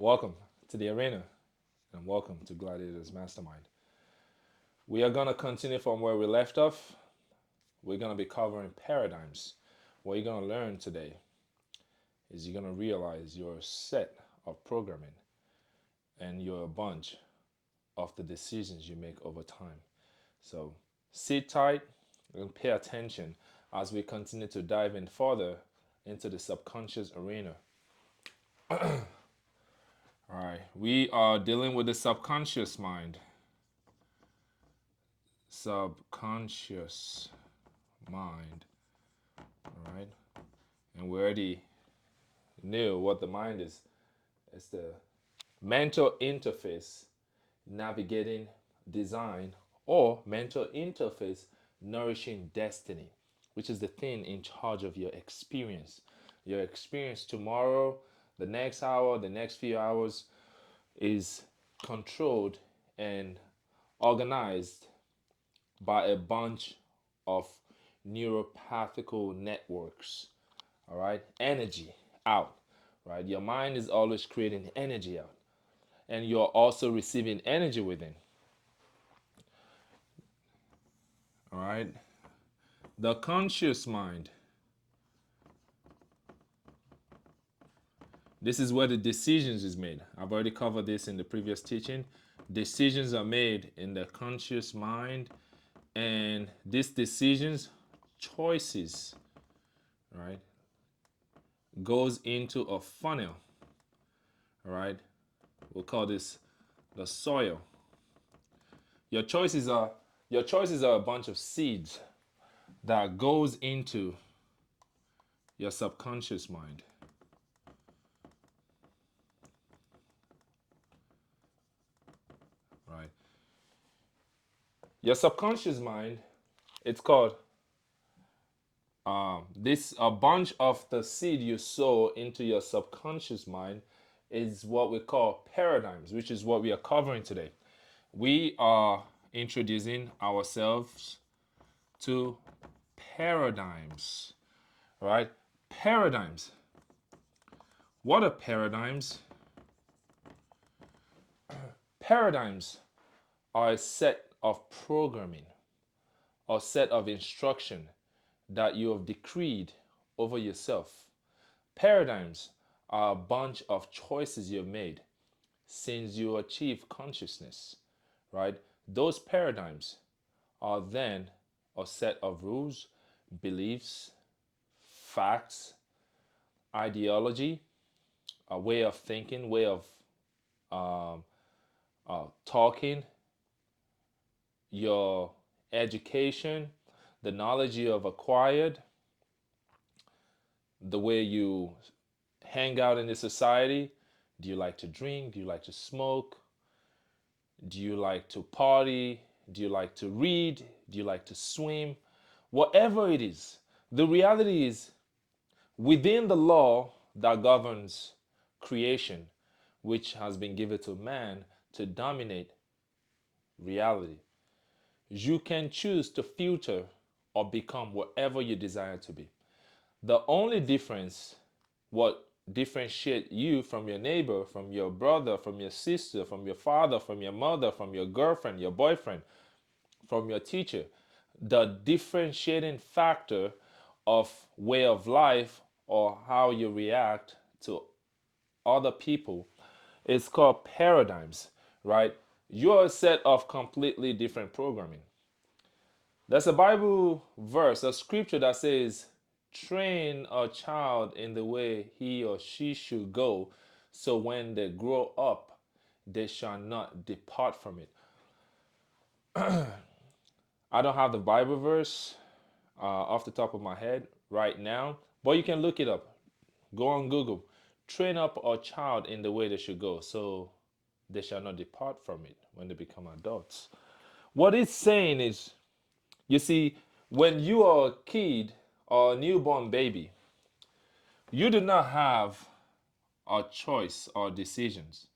Welcome to the arena and welcome to Gladiators Mastermind. We are going to continue from where we left off. We're going to be covering paradigms. What you're going to learn today is you're going to realize you're a set of programming and you're a bunch of the decisions you make over time. So sit tight and pay attention as we continue to dive in further into the subconscious arena. All right, we are dealing with the subconscious mind. Subconscious mind. All right, and we already knew what the mind is. It's the mental interface navigating design or mental interface nourishing destiny, which is the thing in charge of your experience. Your experience tomorrow, the next hour, the next few hours is controlled and organized by a bunch of neuropathical networks. All right, energy out, right? Your mind is always creating energy out, and you're also receiving energy within. All right, the conscious mind. This is where the decisions is made. I've already covered this in the previous teaching. Decisions are made in the conscious mind, and these decisions, choices, right, goes into a funnel. All right, we'll call this the soil. Your choices are your choices are a bunch of seeds that goes into your subconscious mind. Right. Your subconscious mind, it's called this a bunch of the seed you sow into your subconscious mind is what we call paradigms, which is what we are covering today. We are introducing ourselves to paradigms, right? Paradigms. What are paradigms? Paradigms are a set of programming or set of instruction that you have decreed over yourself. Paradigms are a bunch of choices you've made since you achieve consciousness, right? Those paradigms are then a set of rules, beliefs, facts, ideology, a way of thinking, way of um, talking, your education, the knowledge you have acquired, the way you hang out in the society. Do you like to drink? Do you like to smoke? Do you like to party? Do you like to read? Do you like to swim? Whatever it is, the reality is within the law that governs creation, which has been given to man to dominate reality, you can choose to filter or become whatever you desire to be. The only difference, what differentiate you from your neighbor, from your brother, from your sister, from your father, from your mother, from your girlfriend, your boyfriend, from your teacher, the differentiating factor of way of life or how you react to other people is called paradigms, right? You're a set of completely different programming. There's a Bible verse, a scripture that says, train a child in the way he or she should go, so when they grow up, they shall not depart from it. I don't have the Bible verse off the top of my head right now, but you can look it up. Go on Google. Train up a child in the way they should go, so they shall not depart from it when they become adults. What it's saying is, you see, when you are a kid or a newborn baby, you do not have a choice or decisions.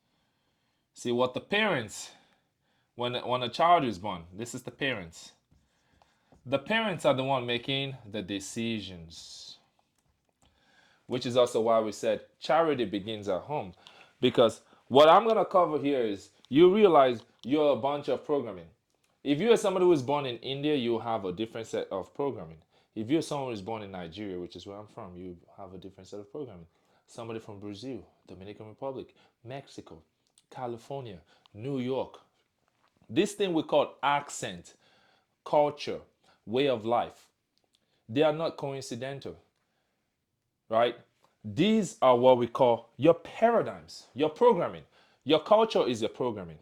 See, what the parents, when a child is born, this is the parents. The parents are the one making the decisions, which is also why we said charity begins at home, because What I'm gonna cover here is you realize you're a bunch of programming. If you're somebody who was born in India, you have a different set of programming. If you're someone who's born in Nigeria, which is where I'm from, you have a different set of programming. Somebody from Brazil, Dominican Republic, Mexico, California, New York. This thing we call accent, culture, way of life, they are not coincidental, right? These are what we call your paradigms, your programming. Your culture is your programming.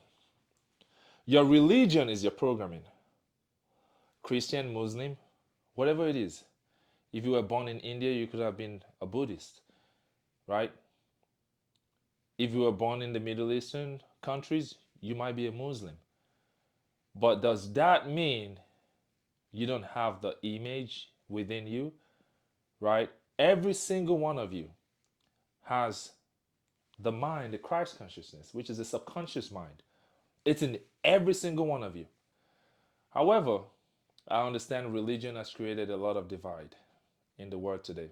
Your religion is your programming. Christian, Muslim, whatever it is. If you were born in India, you could have been a Buddhist, right? If you were born in the Middle Eastern countries, you might be a Muslim. But does that mean you don't have the image within you, right? Every single one of you has the mind, the Christ consciousness, which is a subconscious mind. It's in every single one of you. However, I understand religion has created a lot of divide in the world today.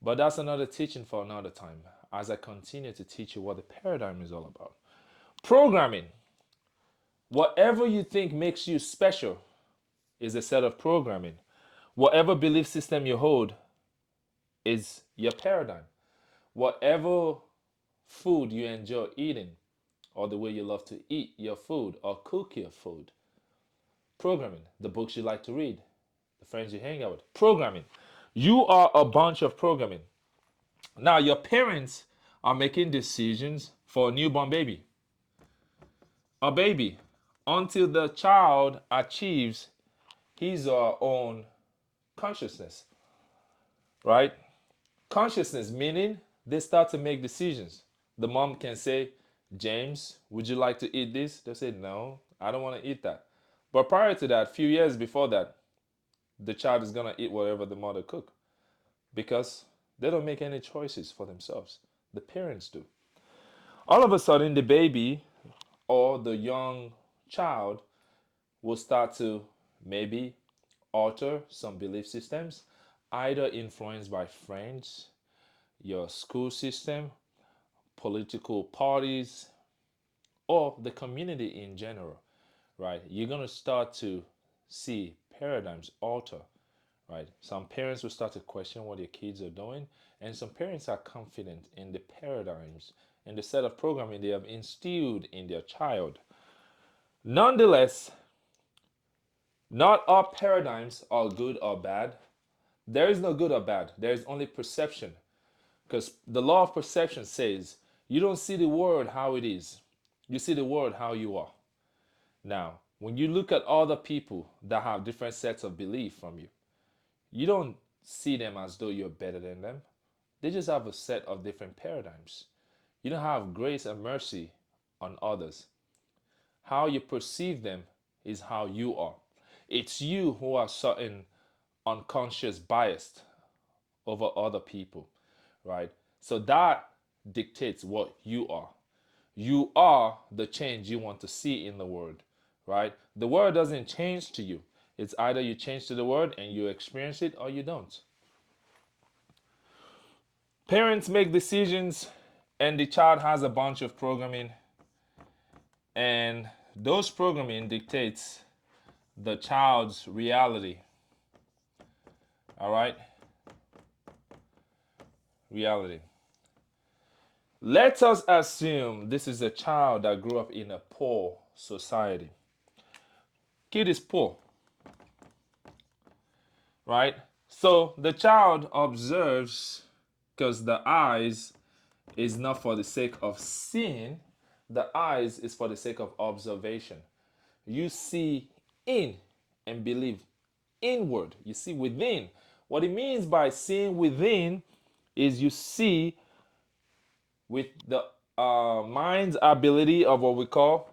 But that's another teaching for another time as I continue to teach you what the paradigm is all about. Programming. Whatever you think makes you special is a set of programming. Whatever belief system you hold is your paradigm. Whatever food you enjoy eating, or the way you love to eat your food or cook your food, programming. The books you like to read, the friends you hang out with, programming. You are a bunch of programming. Now, your parents are making decisions for a newborn baby. A baby, until the child achieves his or her own consciousness, right? Consciousness meaning they start to make decisions. The mom can say, James, would you like to eat this? They'll say, no, I don't want to eat that. But prior to that, few years before that, the child is going to eat whatever the mother cook because they don't make any choices for themselves. The parents do. All of a sudden, the baby or the young child will start to maybe alter some belief systems, either influenced by friends, your school system, political parties, or the community in general, right? You're going to start to see paradigms alter, right? Some parents will start to question what their kids are doing, and some parents are confident in the paradigms and the set of programming they have instilled in their child. Nonetheless, not all paradigms are good or bad. There is no good or bad, there is only perception. Because the law of perception says you don't see the world how it is, you see the world how you are. Now, when you look at other people that have different sets of belief from you, you don't see them as though you're better than them. They just have a set of different paradigms. You don't have grace and mercy on others. How you perceive them is how you are. It's you who are certain unconscious bias over other people, right? So that dictates what you are. You are the change you want to see in the world, right? The world doesn't change to you. It's either you change to the world and you experience it or you don't. Parents make decisions and the child has a bunch of programming, and those programming dictates the child's reality. All right? Reality. Let us assume this is a child that grew up in a poor society. Kid is poor, right? So the child observes, because the eyes is not for the sake of seeing, the eyes is for the sake of observation. You see in and believe inward. You see within. What it means by seeing within is you see with the mind's ability of what we call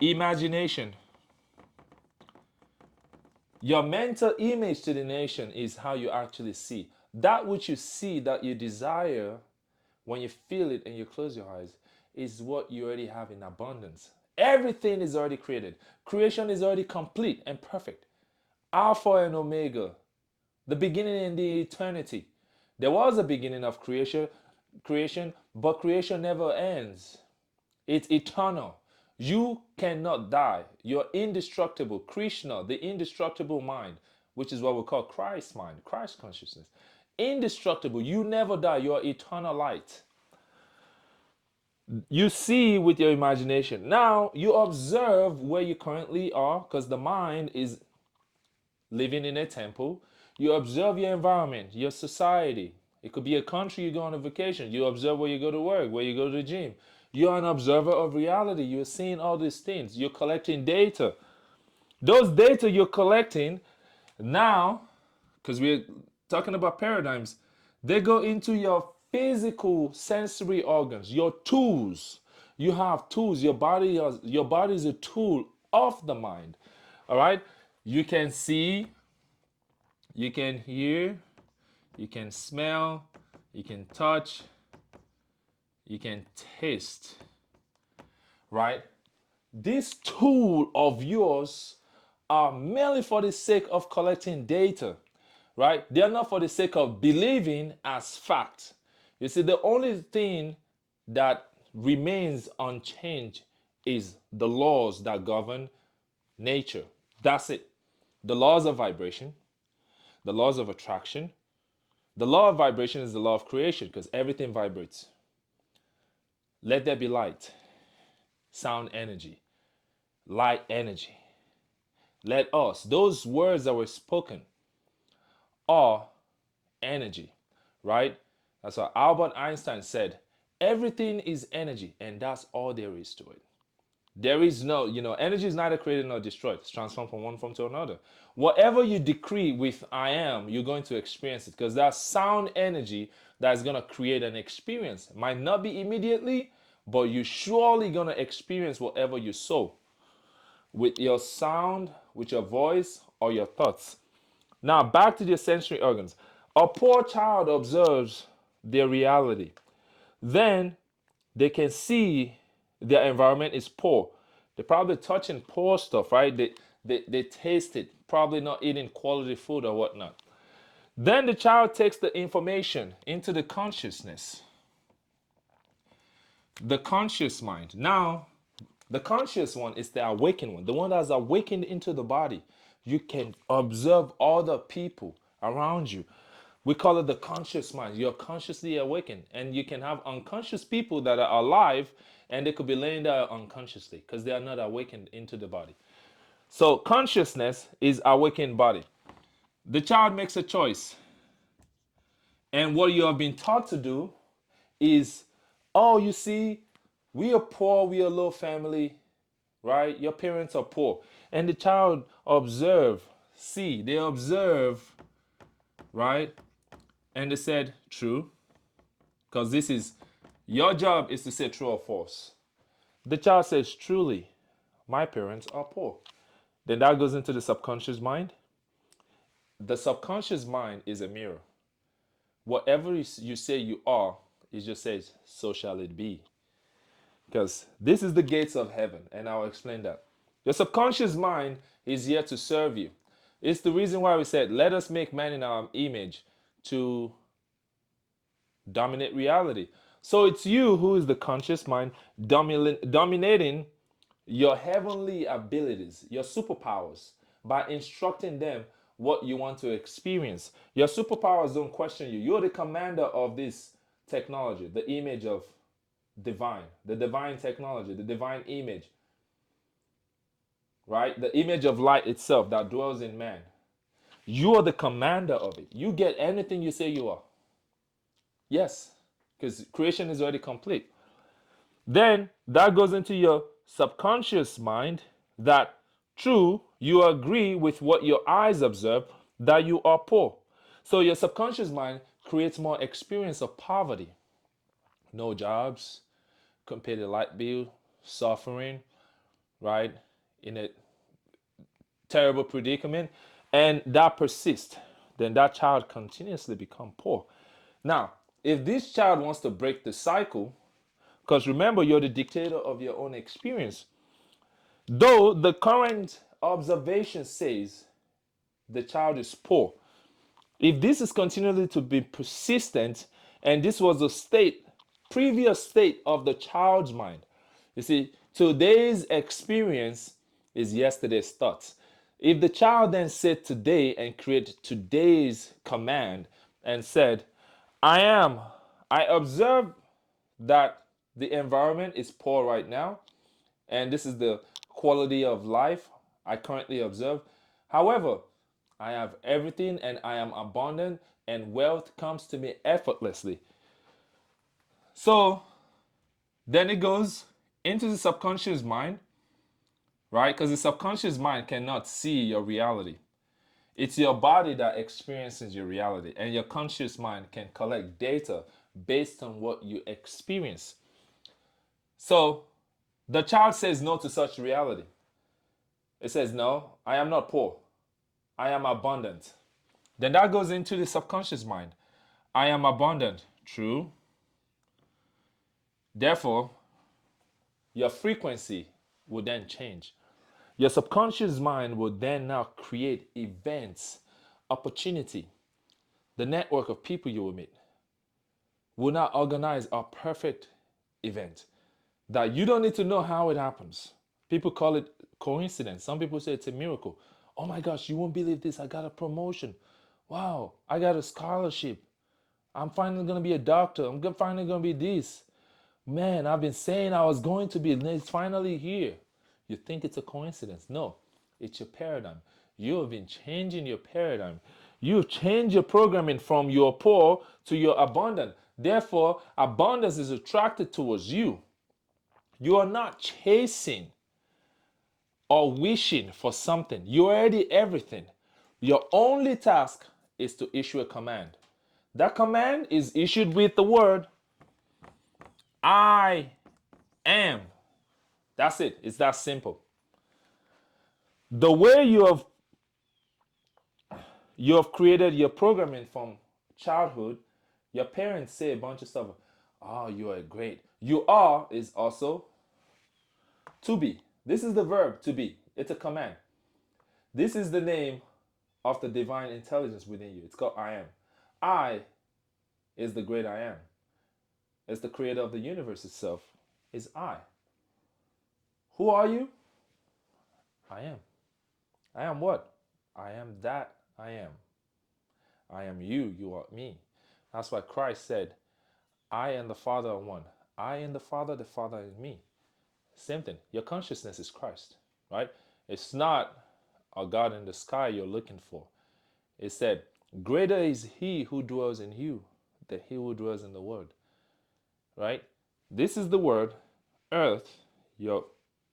imagination. Your mental image to the nation is how you actually see. That which you see, that you desire, when you feel it and you close your eyes, is what you already have in abundance. Everything is already created. Creation is already complete and perfect. Alpha and Omega, the beginning and the eternity. There was a beginning of creation. creation, but creation never ends. It's eternal. You cannot die. You're indestructible. Krishna, the indestructible mind, which is what we call Christ mind, Christ consciousness. Indestructible. You never die. You're eternal light. You see with your imagination. Now you observe where you currently are because the mind is living in a temple. You observe your environment, your society. It could be a country you go on a vacation. You observe where you go to work, where you go to the gym. You're an observer of reality. You're seeing all these things. You're collecting data. Those data you're collecting now, because we're talking about paradigms, they go into your physical sensory organs, your tools. You have tools. Your body is a tool of the mind. All right? You can see, you can hear, you can smell, you can touch, you can taste, right? This tool of yours are merely for the sake of collecting data, right? They are not for the sake of believing as fact. You see, the only thing that remains unchanged is the laws that govern nature. That's it. The laws of vibration, the laws of attraction. The law of vibration is the law of creation because everything vibrates. Let there be light, sound energy, light energy. Let us, those words that were spoken are energy, right? That's what Albert Einstein said. Everything is energy, and that's all there is to it. There is no, energy is neither created nor destroyed. It's transformed from one form to another. Whatever you decree with I am, you're going to experience it because that's sound energy that's going to create an experience. It might not be immediately, but you're surely going to experience whatever you sow with your sound, with your voice, or your thoughts. Now, back to the sensory organs. A poor child observes their reality. Then they can see their environment is poor. They're probably touching poor stuff, right? They taste it, probably not eating quality food or whatnot. Then the child takes the information into the consciousness, the conscious mind. Now, the conscious one is the awakened one, the one that's awakened into the body. You can observe other people around you. We call it the conscious mind. You're consciously awakened. And you can have unconscious people that are alive and they could be laying there unconsciously because they are not awakened into the body. So consciousness is awakened body. The child makes a choice. And what you have been taught to do is, oh, you see, we are poor, we are a low family, right? Your parents are poor. And the child they observe, right? And they said, true, because this is, your job is to say true or false. The child says, truly, my parents are poor. Then that goes into the subconscious mind. The subconscious mind is a mirror. Whatever you say you are, it just says, so shall it be. Because this is the gates of heaven, and I'll explain that. Your subconscious mind is here to serve you. It's the reason why we said, let us make man in our image to dominate reality. So it's you who is the conscious mind dominating your heavenly abilities, your superpowers, by instructing them what you want to experience. Your superpowers don't question you. You're the commander of this technology, the image of divine, the divine technology, the divine image, right? The image of light itself that dwells in man. You are the commander of it. You get anything you say you are. Yes, because creation is already complete. Then that goes into your subconscious mind that true, you agree with what your eyes observe that you are poor. So your subconscious mind creates more experience of poverty. No jobs, compared to light bill, suffering, right? In a terrible predicament. And that persists. Then that child continuously become poor. Now, if this child wants to break the cycle, because remember, you're the dictator of your own experience. Though the current observation says the child is poor, if this is continually to be persistent, and this was a state previous state of the child's mind. You see, today's experience is yesterday's thoughts. If the child then said today and create today's command and said, I am, I observe that the environment is poor right now, and this is the quality of life I currently observe. However, I have everything and I am abundant, and wealth comes to me effortlessly. So then it goes into the subconscious mind, right? Because the subconscious mind cannot see your reality. It's your body that experiences your reality, and your conscious mind can collect data based on what you experience. So the child says no to such reality. It says, no, I am not poor. I am abundant. Then that goes into the subconscious mind. I am abundant. True. Therefore, your frequency will then change. Your subconscious mind will then now create events, opportunity. The network of people you will meet will now organize a perfect event that you don't need to know how it happens. People call it coincidence. Some people say it's a miracle. Oh my gosh, you won't believe this. I got a promotion. Wow, I got a scholarship. I'm finally going to be a doctor. Finally going to be this. Man, I've been saying I was going to be, and it's finally here. You think it's a coincidence. No, it's your paradigm. You have been changing your paradigm. You've changed your programming from you're poor to you're abundant. Therefore, abundance is attracted towards you. You are not chasing or wishing for something. You're already everything. Your only task is to issue a command. That command is issued with the word I am. That's it. It's that simple. The way you have created your programming from childhood, your parents say a bunch of stuff. Oh, you are great. You are is also to be. This is the verb to be. It's a command. This is the name of the divine intelligence within you. It's called I am. I is the great I am. It's the creator of the universe itself. Is I. Who are you? I am. I am what? I am that I am. I am you. You are me. That's why Christ said, I and the Father are one. I and the Father in me. Same thing. Your consciousness is Christ, right? It's not a God in the sky you're looking for. It said, greater is he who dwells in you than he who dwells in the world, right? This is the word, earth. Your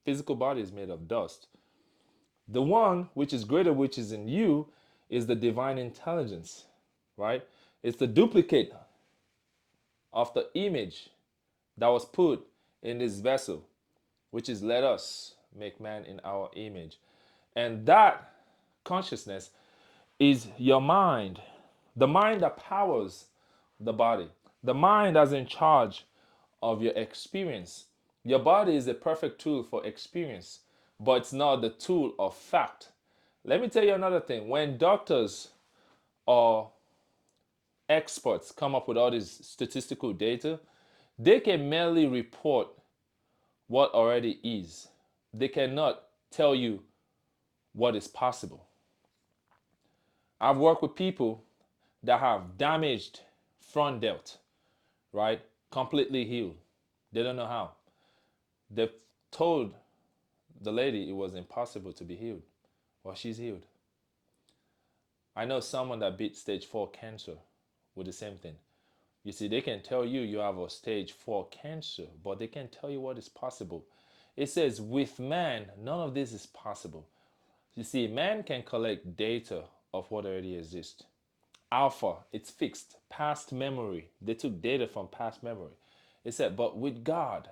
physical body is made of dust. The one which is greater, which is in you, is the divine intelligence, right? It's the duplicate of the image that was put in this vessel, which is let us make man in our image. And that consciousness is your mind, the mind that powers the body, the mind that's in charge of your experience. Your body is a perfect tool for experience, but it's not the tool of fact. Let me tell you another thing. When doctors or experts come up with all this statistical data, they can merely report what already is. They cannot tell you what is possible. I've worked with people that have damaged front delt, right? Completely healed. They don't know how. They've told the lady it was impossible to be healed. Well, she's healed. I know someone that beat stage 4 cancer with the same thing. You see, they can tell you you have a stage 4 cancer, but they can't tell you what is possible. It says, with man, none of this is possible. You see, man can collect data of what already exists. Alpha, it's fixed. Past memory. They took data from past memory. It said, but with God,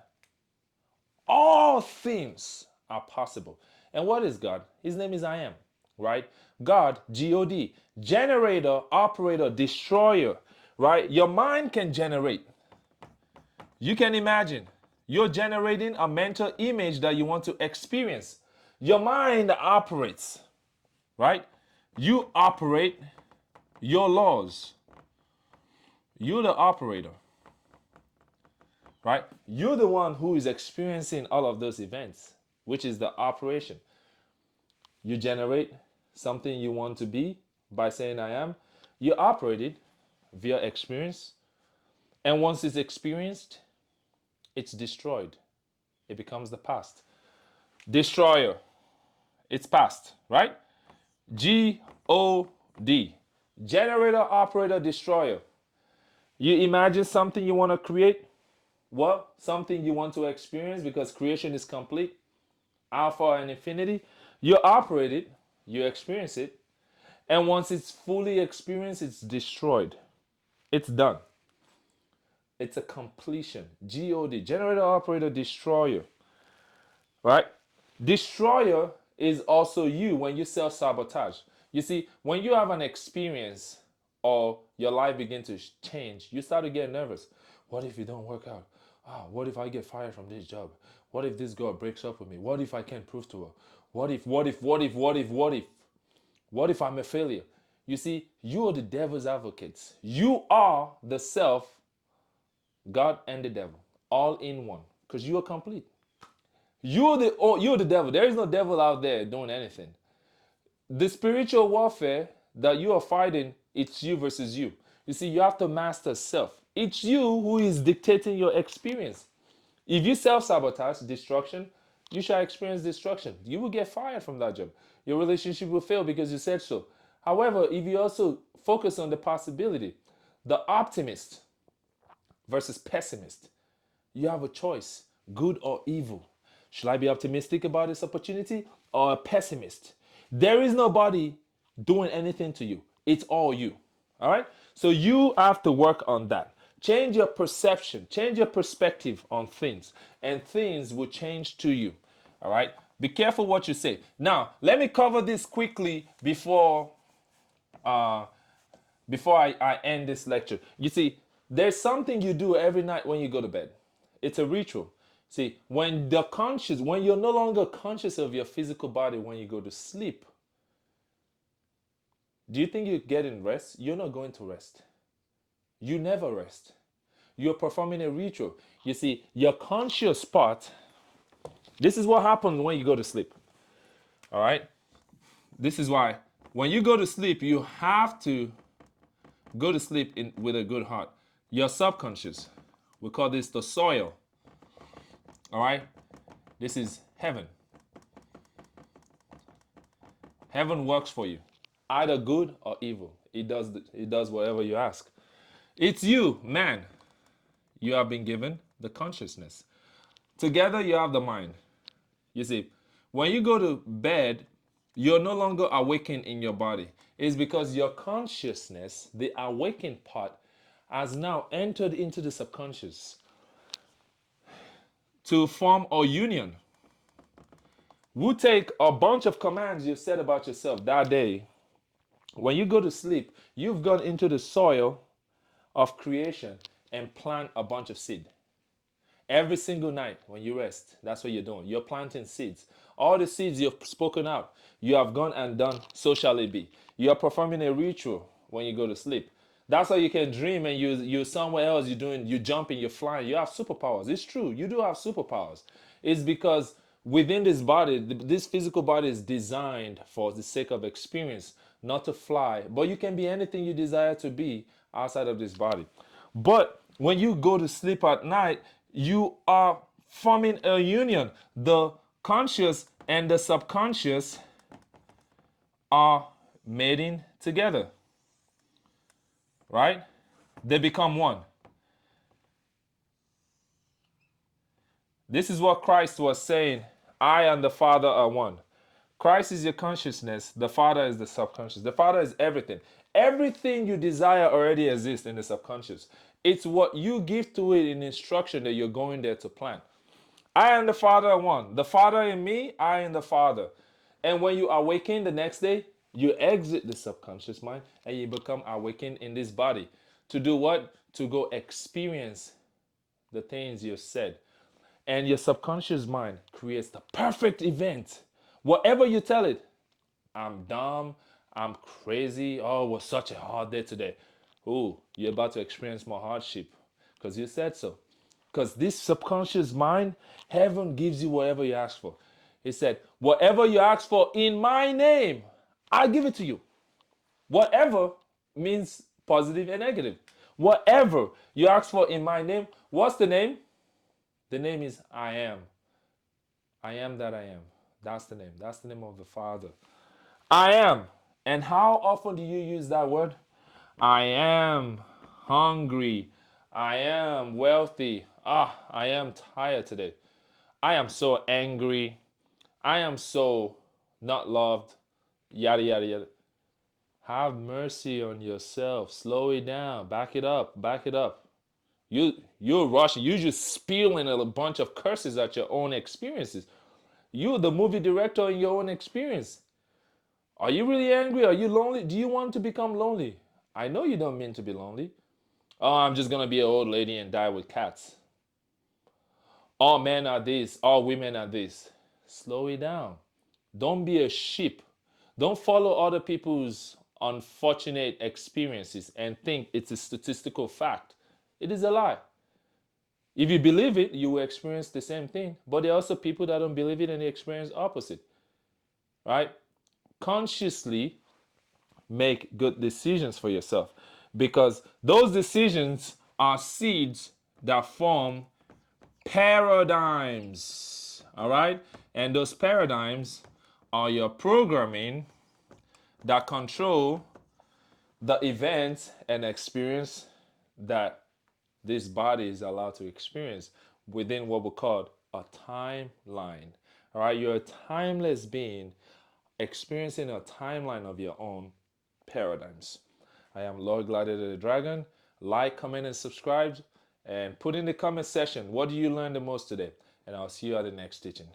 all things are possible. And what is God? His name is I am, right? God, G-O-D, generator, operator, destroyer, right? Your mind can generate. You can imagine you're generating a mental image that you want to experience. Your mind operates, right? You operate your laws. You're the operator. right? You're the one who is experiencing all of those events, which is the operation. You generate something you want to be by saying I am. You operate it via experience. And once it's experienced, it's destroyed. It becomes the past. Destroyer, it's past, right? G-O-D. Generator, operator, destroyer. You imagine something you want to create? Well, something you want to experience because creation is complete, alpha and infinity. You operate it, you experience it, and once it's fully experienced, it's destroyed. It's done. It's a completion. G-O-D. Generator, operator, destroyer. Right? Destroyer is also you when you self sabotage. You see, when you have an experience or your life begins to change, you start to get nervous. What if it don't work out? What if I get fired from this job? What if this girl breaks up with me? What if I can't prove to her? What if? What if I'm a failure? You see, you are the devil's advocates. You are the self, God, and the devil, all in one, because you are complete. You're the devil. There is no devil out there doing anything. The spiritual warfare that you are fighting, it's you versus you. You see, you have to master self. It's you who is dictating your experience. If you self-sabotage destruction, you shall experience destruction. You will get fired from that job. Your relationship will fail because you said so. However, if you also focus on the possibility, the optimist versus pessimist, you have a choice, good or evil. Should I be optimistic about this opportunity or a pessimist? There is nobody doing anything to you. It's all you. All right? So you have to work on that. Change your perception, change your perspective on things, and things will change to you. All right? Be careful what you say. Now, let me cover this quickly uh, before I end this lecture. You see, there's something you do every night when you go to bed. It's a ritual. See, when you're no longer conscious of your physical body when you go to sleep, do you think you're getting rest? You're not going to rest. You never rest. You're performing a ritual. You see, your conscious part, this is what happens when you go to sleep. All right? This is why when you go to sleep, you have to go to sleep with a good heart. Your subconscious, we call this the soil. All right? This is heaven. Heaven works for you, either good or evil. It does whatever you ask. It's you, man. You have been given the consciousness. Together you have the mind. You see, when you go to bed, you're no longer awakened in your body. It's because your consciousness, the awakened part, has now entered into the subconscious to form a union. We take a bunch of commands you've said about yourself that day. When you go to sleep, you've gone into the soil of creation and plant a bunch of seed. Every single night when you rest, that's what you're doing. You're planting seeds. All the seeds you've spoken out, you have gone and done, so shall it be. You are performing a ritual when you go to sleep. That's how you can dream and you're somewhere else, you're jumping, you're flying, you have superpowers. It's true, you do have superpowers. It's because within this body, this physical body is designed for the sake of experience, not to fly. But you can be anything you desire to be outside of this body. But when you go to sleep at night, you are forming a union. The conscious and the subconscious are mating together, right? They become one. This is what Christ was saying. I and the Father are one. Christ is your consciousness. The Father is the subconscious. The Father is everything. Everything you desire already exists in the subconscious. It's what you give to it in instruction that you're going there to plant. I and the Father are one. The Father in me, I and the Father. And when you awaken the next day, you exit the subconscious mind and you become awakened in this body. To do what? To go experience the things you said. And your subconscious mind creates the perfect event. Whatever you tell it, I'm dumb, I'm crazy, oh, it was such a hard day today. Ooh, you're about to experience more hardship because you said so. Because this subconscious mind, heaven gives you whatever you ask for. He said, whatever you ask for in my name, I give it to you. Whatever means positive and negative. Whatever you ask for in my name, what's the name? The name is I am. I am that I am. That's the name. That's the name of the Father. I am. And how often do you use that word? I am hungry. I am wealthy. I am tired today. I am so angry. I am so not loved. Yada, yada, yada. Have mercy on yourself. Slow it down. Back it up. Back it up. You're rushing. You're just spewing a bunch of curses at your own experiences. You're the movie director in your own experience. Are you really angry? Are you lonely? Do you want to become lonely? I know you don't mean to be lonely. Oh, I'm just gonna be an old lady and die with cats. All men are this, all women are this. Slow it down. Don't be a sheep. Don't follow other people's unfortunate experiences and think it's a statistical fact. It is a lie. If you believe it, you will experience the same thing. But there are also people that don't believe it and they experience opposite. Right? Consciously make good decisions for yourself because those decisions are seeds that form paradigms. All right? And those paradigms are your programming that control the events and experience that this body is allowed to experience within what we call a timeline. All right, you're a timeless being experiencing a timeline of your own paradigms. I am Lord Gladiator the Dragon. Like, comment, and subscribe. And put in the comment section, what do you learn the most today? And I'll see you at the next teaching.